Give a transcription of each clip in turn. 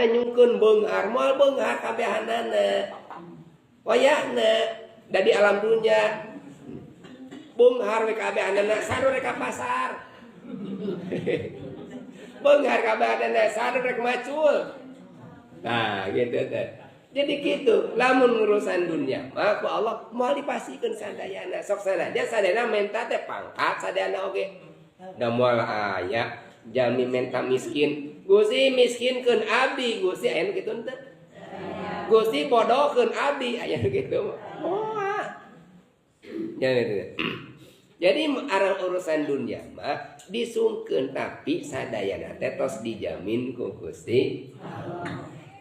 nyungkeun beunghar moal beunghar kabehanana wayahna da di alam dunya beunghar we kabehanana sadu rek ka pasar beunghar kabehanana sadu rek macul nah gitu teh jadi gitu lamun urusan dunia mah ku Allah moal dipasikeun sadayana sok sadaya sadayana menta teh pangkat sadayana oge da moal aya jami menta miskin Gusti miskinkeun abdi Gusti aya nu kitu teh Gusti bodohkeun abdi aya nu kitu moal jadi arah urusan dunia mah disungkeun tapi sadayana teh tos dijamin ku Gusti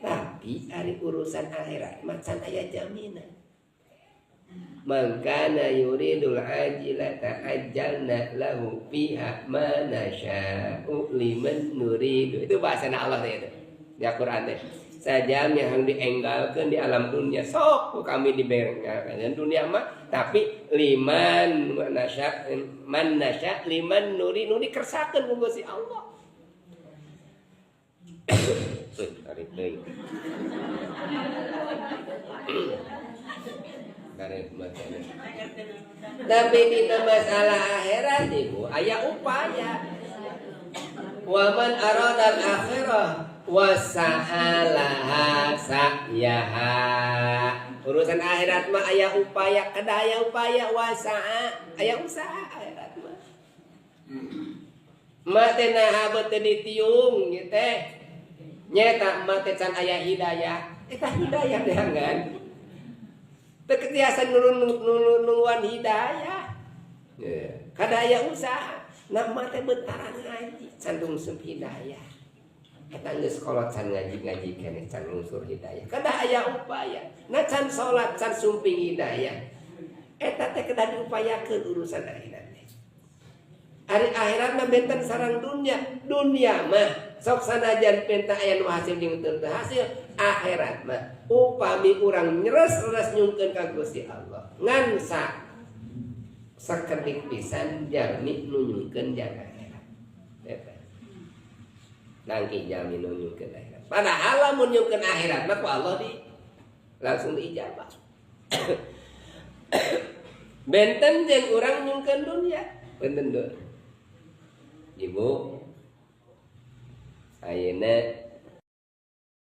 tapi ari urusan akhirat mah can aya jaminan mangkana yuridul ajilata ajjalna lahu fiha ma nasya'u liman nuridu itu bahasana Allah teh itu di Al-Qur'an teh sajam yang dienggalkeun di alam dunia sok kami dibenggalkeun dunia mah tapi liman nasya man nasya liman nuridu dikersakeun ku Gusti Allah tarik deui tapi di masalah akhirat ibu aya upaya wa man aradal akhirah wasa'alaha sa'yaha urusan akhirat mah aya upaya kada aya upaya wasa'a aya usaha akhirat mah mate nah beuteun ditiung ieu teh nyata mate can aya hidayah eta hidayah deangan teu ketiasa nuluan hidayah kada aya usaha nama teh bentaran ngaji can lungsur hidayah eta geus kolot can ngaji keneh can lungsur hidayah kada aya upaya na can salat can sumping hidayah eta teh kada diupayakeun urusan akhirat teh ari akhirat mah benten sareng dunia mah sok sanajan penta aya nu hasil jeung teu hasil akhirat mah upami urang nyeres-eres nyungkeun ka Gusti Allah ngan sakedik pisan jami nu nyungkeun jang akhirat eta nangki jami nu nyungkeun akhirat padahal lamun nyungkeun akhirat mah ku Allah langsung diijabah benten jeung urang nyungkeun dunia benten deuh ibu ayeuna